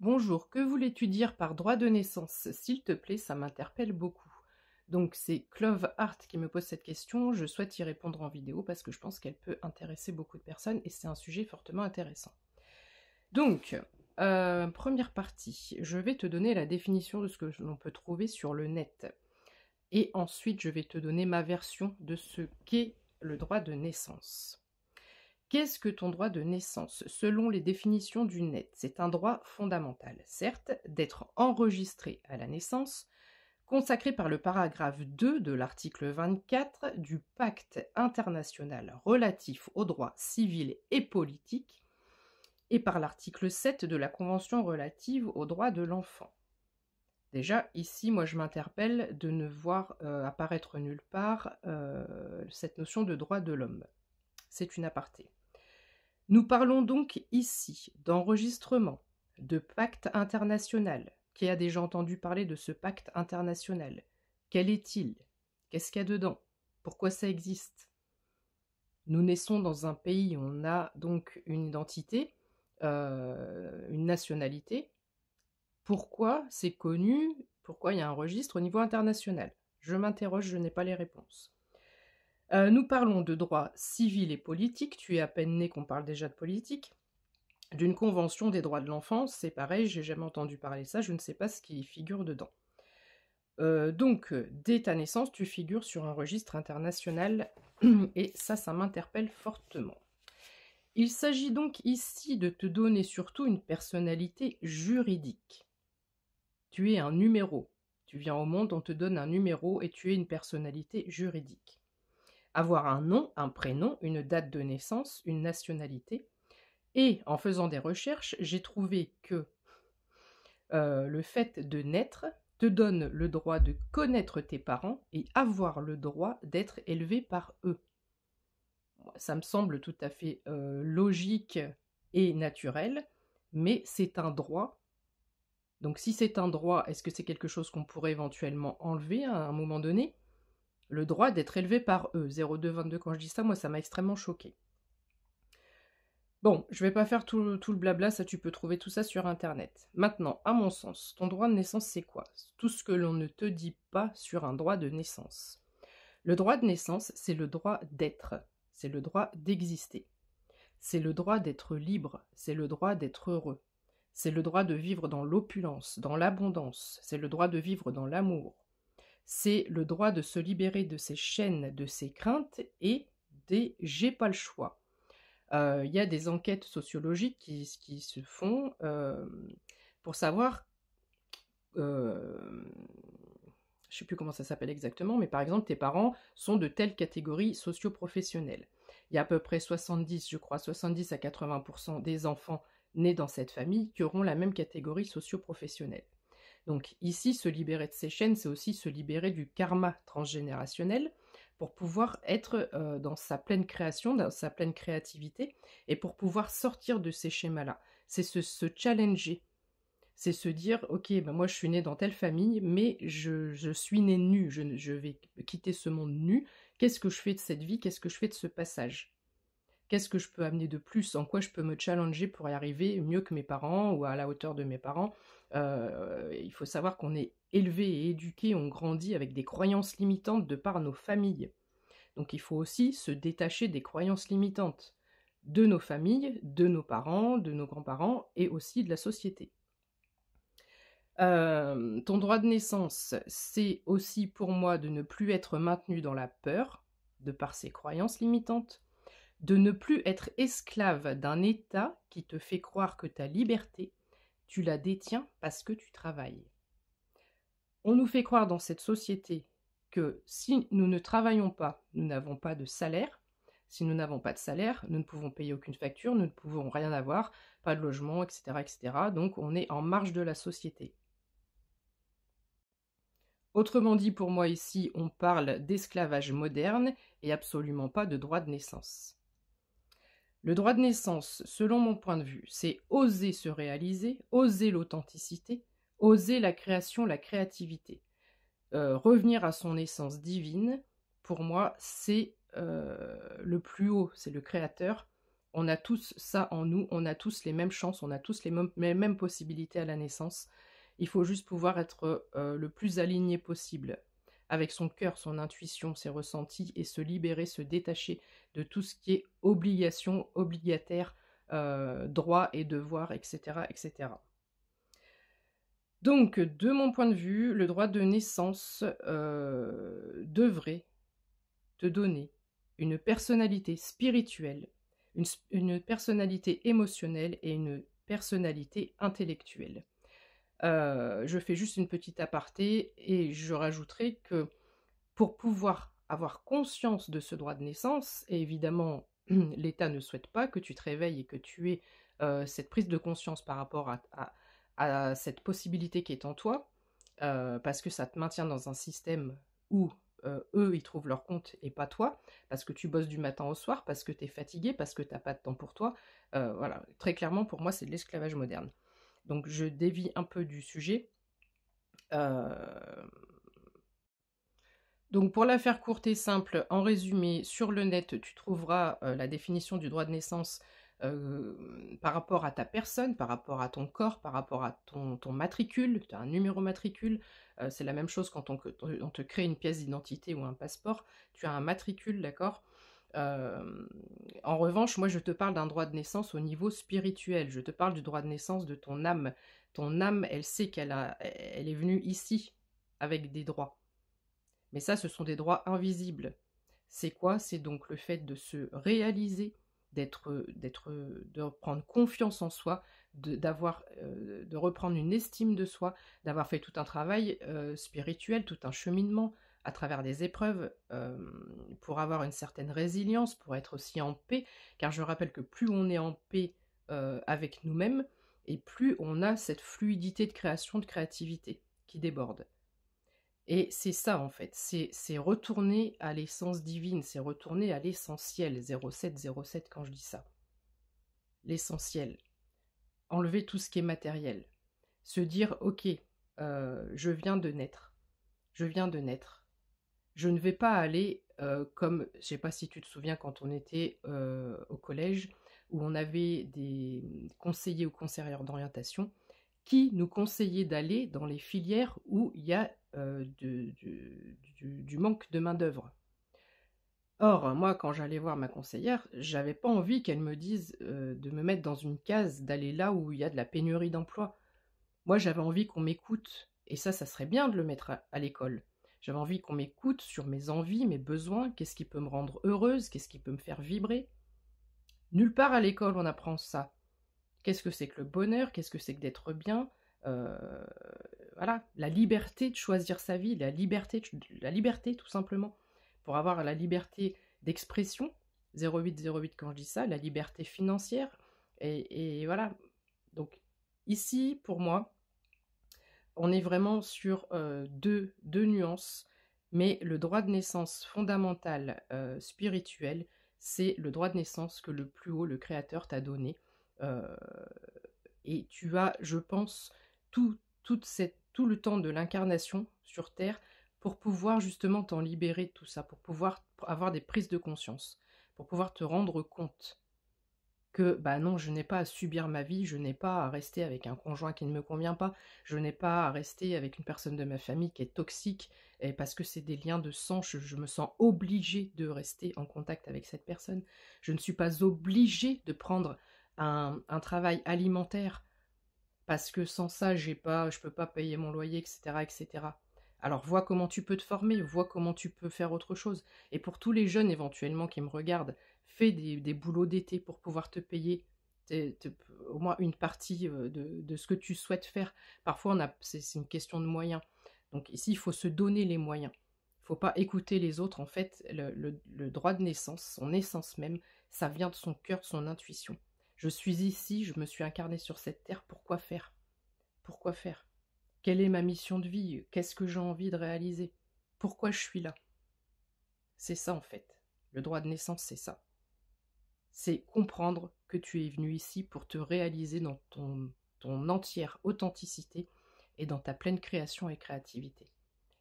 Bonjour, que voulais-tu dire par droit de naissance? S'il te plaît, ça m'interpelle beaucoup. Donc c'est Clove Art qui me pose cette question, je souhaite y répondre en vidéo parce que je pense qu'elle peut intéresser beaucoup de personnes et c'est un sujet fortement intéressant. Donc, première partie, je vais te donner la définition de ce que l'on peut trouver sur le net. Et ensuite, je vais te donner ma version de ce qu'est le droit de naissance. Qu'est-ce que ton droit de naissance? Selon les définitions du net, c'est un droit fondamental, certes, d'être enregistré à la naissance, consacré par le paragraphe 2 de l'article 24 du Pacte international relatif aux droits civils et politiques et par l'article 7 de la Convention relative aux droits de l'enfant. Déjà, ici, moi, je m'interpelle de ne voir apparaître nulle part cette notion de droit de l'homme. C'est une aparté. Nous parlons donc ici d'enregistrement, de pacte international. Qui a déjà entendu parler de ce pacte international? Quel est-il? Qu'est-ce qu'il y a dedans? Pourquoi ça existe? Nous naissons dans un pays où on a donc une identité, une nationalité. Pourquoi c'est connu? Pourquoi il y a un registre au niveau international? Je m'interroge, je n'ai pas les réponses. Nous parlons de droit civil et politique, tu es à peine né qu'on parle déjà de politique, d'une convention des droits de l'enfant, c'est pareil, j'ai jamais entendu parler de ça, je ne sais pas ce qui figure dedans. Donc, dès ta naissance, tu figures sur un registre international, et ça m'interpelle fortement. Il s'agit donc ici de te donner surtout une personnalité juridique. Tu es un numéro. Tu viens au monde, on te donne un numéro et tu es une personnalité juridique. Avoir un nom, un prénom, une date de naissance, une nationalité. Et en faisant des recherches, j'ai trouvé que le fait de naître te donne le droit de connaître tes parents et avoir le droit d'être élevé par eux. Ça me semble tout à fait logique et naturel, mais c'est un droit. Donc si c'est un droit, est-ce que c'est quelque chose qu'on pourrait éventuellement enlever à un moment donné? Le droit d'être élevé par eux. 0222, quand je dis ça, moi, ça m'a extrêmement choqué. Bon, je vais pas faire tout le blabla, ça tu peux trouver tout ça sur internet. Maintenant, à mon sens, ton droit de naissance c'est quoi? Tout ce que l'on ne te dit pas sur un droit de naissance. Le droit de naissance, c'est le droit d'être, c'est le droit d'exister. C'est le droit d'être libre, c'est le droit d'être heureux. C'est le droit de vivre dans l'opulence, dans l'abondance, c'est le droit de vivre dans l'amour. C'est le droit de se libérer de ses chaînes, de ses craintes et des « j'ai pas le choix ». Il y a des enquêtes sociologiques qui se font pour savoir, je ne sais plus comment ça s'appelle exactement, mais par exemple, tes parents sont de telle catégorie socio-professionnelle. Il y a à peu près 70, je crois, 70 à 80% des enfants nés dans cette famille qui auront la même catégorie socio-professionnelle. Donc ici, se libérer de ces chaînes, c'est aussi se libérer du karma transgénérationnel pour pouvoir être dans sa pleine création, dans sa pleine créativité, et pour pouvoir sortir de ces schémas-là. C'est se challenger. C'est se dire, ok, ben moi je suis née dans telle famille, mais je suis née nue, je vais quitter ce monde nu. Qu'est-ce que je fais de cette vie? Qu'est-ce que je fais de ce passage? Qu'est-ce que je peux amener de plus? En quoi je peux me challenger pour y arriver mieux que mes parents ou à la hauteur de mes parents? Il faut savoir qu'on est élevé et éduqué, on grandit avec des croyances limitantes de par nos familles. Donc il faut aussi se détacher des croyances limitantes de nos familles, de nos parents, de nos grands-parents et aussi de la société. Ton droit de naissance, c'est aussi pour moi de ne plus être maintenu dans la peur de par ses croyances limitantes, de ne plus être esclave d'un État qui te fait croire que ta liberté, tu la détiens parce que tu travailles. On nous fait croire dans cette société que si nous ne travaillons pas, nous n'avons pas de salaire. Si nous n'avons pas de salaire, nous ne pouvons payer aucune facture, nous ne pouvons rien avoir, pas de logement, etc., etc. Donc on est en marge de la société. Autrement dit, pour moi ici, on parle d'esclavage moderne et absolument pas de droit de naissance. Le droit de naissance, selon mon point de vue, c'est oser se réaliser, oser l'authenticité, oser la création, la créativité. Revenir à son essence divine, pour moi, c'est le plus haut, c'est le créateur, On a tous ça en nous, on a tous les mêmes chances, on a tous les mêmes possibilités à la naissance. Il faut juste pouvoir être le plus aligné possible avec son cœur, son intuition, ses ressentis, et se libérer, se détacher de tout ce qui est obligation, obligataire, droit et devoir, etc., etc. Donc, de mon point de vue, le droit de naissance devrait te donner une personnalité spirituelle, une personnalité émotionnelle et une personnalité intellectuelle. Je fais juste une petite aparté et je rajouterai que pour pouvoir avoir conscience de ce droit de naissance, et évidemment l'État ne souhaite pas que tu te réveilles et que tu aies cette prise de conscience par rapport à cette possibilité qui est en toi, parce que ça te maintient dans un système où eux, ils trouvent leur compte et pas toi, parce que tu bosses du matin au soir, parce que tu es fatigué, parce que tu n'as pas de temps pour toi. Voilà, très clairement, pour moi, c'est de l'esclavage moderne. Donc je dévie un peu du sujet. Donc pour la faire courte et simple, en résumé, sur le net, tu trouveras la définition du droit de naissance par rapport à ta personne, par rapport à ton corps, par rapport à ton matricule, tu as un numéro matricule, c'est la même chose quand on te crée une pièce d'identité ou un passeport, tu as un matricule, d'accord. En revanche, moi je te parle d'un droit de naissance au niveau spirituel, je te parle du droit de naissance de ton âme. Ton âme, elle sait elle est venue ici avec des droits. Mais ça, ce sont des droits invisibles. C'est quoi? C'est donc le fait de se réaliser, de reprendre confiance en soi, de reprendre une estime de soi, d'avoir fait tout un travail spirituel, tout un cheminement à travers des épreuves pour avoir une certaine résilience, pour être aussi en paix. Car je rappelle que plus on est en paix avec nous-mêmes, et plus on a cette fluidité de création, de créativité qui déborde. Et c'est ça en fait, c'est retourner à l'essence divine, c'est retourner à l'essentiel, 0707 quand je dis ça. L'essentiel. Enlever tout ce qui est matériel. Se dire, ok, je viens de naître. Je viens de naître. Je ne vais pas aller comme, je ne sais pas si tu te souviens quand on était au collège, où on avait des conseillers ou conseillères d'orientation qui nous conseillaient d'aller dans les filières où il y a du manque de main-d'œuvre. Or, moi, quand j'allais voir ma conseillère, j'avais pas envie qu'elle me dise de me mettre dans une case, d'aller là où il y a de la pénurie d'emploi. Moi, j'avais envie qu'on m'écoute, et ça serait bien de le mettre à l'école. J'avais envie qu'on m'écoute sur mes envies, mes besoins, qu'est-ce qui peut me rendre heureuse, qu'est-ce qui peut me faire vibrer. Nulle part à l'école on apprend ça. Qu'est-ce que c'est que le bonheur? Qu'est-ce que c'est que d'être bien? Voilà, la liberté de choisir sa vie, la liberté tout simplement. Pour avoir la liberté d'expression, 0808 quand je dis ça, la liberté financière, et voilà. Donc ici, pour moi, on est vraiment sur deux nuances, mais le droit de naissance fondamental spirituel, c'est le droit de naissance que le plus haut, le Créateur, t'a donné. Et tu as, je pense, tout le temps de l'incarnation sur Terre pour pouvoir justement t'en libérer de tout ça, pour pouvoir avoir des prises de conscience, pour pouvoir te rendre compte que, bah non, je n'ai pas à subir ma vie, je n'ai pas à rester avec un conjoint qui ne me convient pas, je n'ai pas à rester avec une personne de ma famille qui est toxique, et parce que c'est des liens de sang, je me sens obligée de rester en contact avec cette personne. Je ne suis pas obligée de prendre un travail alimentaire, parce que sans ça, je peux pas payer mon loyer, etc., etc. Alors vois comment tu peux te former, vois comment tu peux faire autre chose. Et pour tous les jeunes éventuellement qui me regardent, fais des boulots d'été pour pouvoir te payer au moins une partie de ce que tu souhaites faire. Parfois, c'est une question de moyens. Donc ici, il faut se donner les moyens. Il ne faut pas écouter les autres. En fait, le droit de naissance, son essence même, ça vient de son cœur, de son intuition. Je suis ici, je me suis incarnée sur cette terre, pourquoi faire? Pourquoi faire? Quelle est ma mission de vie? Qu'est-ce que j'ai envie de réaliser? Pourquoi je suis là? C'est ça en fait. Le droit de naissance, c'est ça. C'est comprendre que tu es venu ici pour te réaliser dans ton entière authenticité et dans ta pleine création et créativité.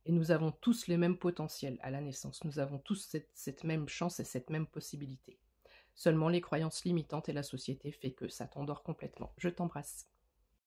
Et nous avons tous les mêmes potentiels à la naissance. Nous avons tous cette même chance et cette même possibilité. Seulement les croyances limitantes et la société fait que ça t'endort complètement. Je t'embrasse.